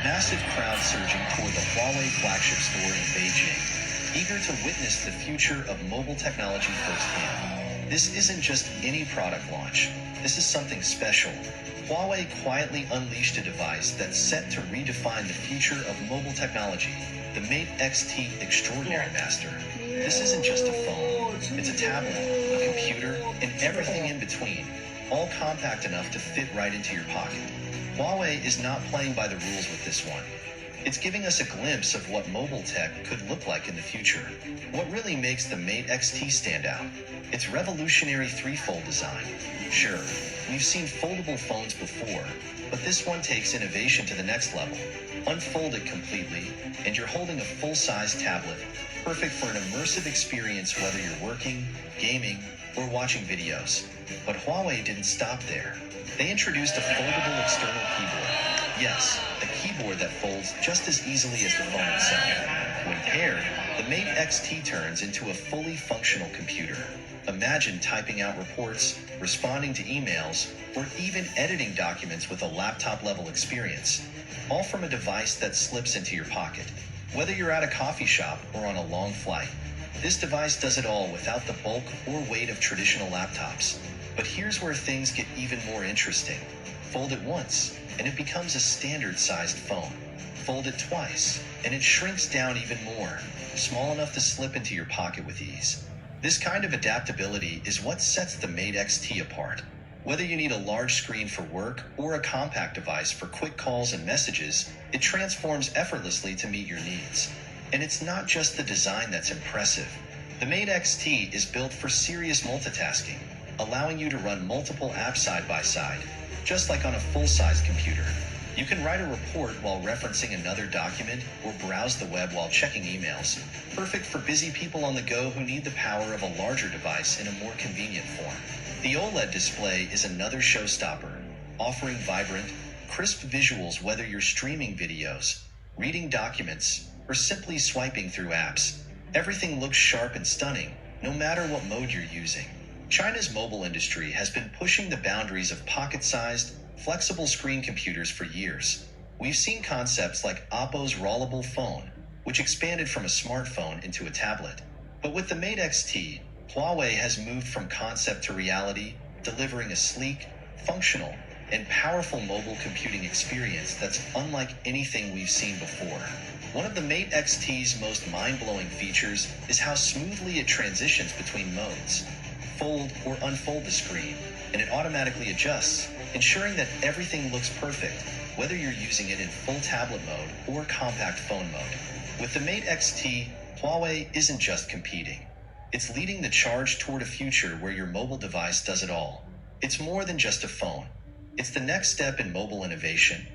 Massive crowd surging toward the Huawei flagship store in Beijing, eager to witness the future of mobile technology firsthand. This isn't just any product launch. This is something special. Huawei quietly unleashed a device that's set to redefine the future of mobile technology, the Mate X-T Extraordinary Master. This isn't just a phone. It's a tablet, a computer, and everything in between, all compact enough to fit right into your pocket. Huawei is not playing by the rules with this one. It's giving us a glimpse of what mobile tech could look like in the future. What really makes the Mate X-T stand out? Its revolutionary three-fold design. Sure, we've seen foldable phones before, but this one takes innovation to the next level. Unfold it completely, and you're holding a full-size tablet, perfect for an immersive experience whether you're working, gaming, or watching videos. But Huawei didn't stop there. They introduced a foldable external keyboard. Yes, a keyboard that folds just as easily as the phone itself. When paired, the Mate X-T turns into a fully functional computer. Imagine typing out reports, responding to emails, or even editing documents with a laptop-level experience, all from a device that slips into your pocket. Whether you're at a coffee shop or on a long flight, this device does it all without the bulk or weight of traditional laptops. But here's where things get even more interesting. Fold it once, and it becomes a standard-sized phone. Fold it twice, and it shrinks down even more, small enough to slip into your pocket with ease. This kind of adaptability is what sets the Mate X-T apart. Whether you need a large screen for work or a compact device for quick calls and messages, it transforms effortlessly to meet your needs. And it's not just the design that's impressive. The Mate X-T is built for serious multitasking, allowing you to run multiple apps side by side, just like on a full-size computer. You can write a report while referencing another document or browse the web while checking emails. Perfect for busy people on the go who need the power of a larger device in a more convenient form. The OLED display is another showstopper, offering vibrant, crisp visuals whether you're streaming videos, reading documents, or simply swiping through apps. Everything looks sharp and stunning, no matter what mode you're using. China's mobile industry has been pushing the boundaries of pocket-sized, flexible screen computers for years. We've seen concepts like Oppo's rollable phone, which expanded from a smartphone into a tablet. But with the Mate X-T, Huawei has moved from concept to reality, delivering a sleek, functional, and powerful mobile computing experience that's unlike anything we've seen before. One of the Mate X-T's most mind-blowing features is how smoothly it transitions between modes. Fold or unfold the screen, and it automatically adjusts, ensuring that everything looks perfect, whether you're using it in full tablet mode or compact phone mode. With the Mate X-T, Huawei isn't just competing. It's leading the charge toward a future where your mobile device does it all. It's more than just a phone. It's the next step in mobile innovation,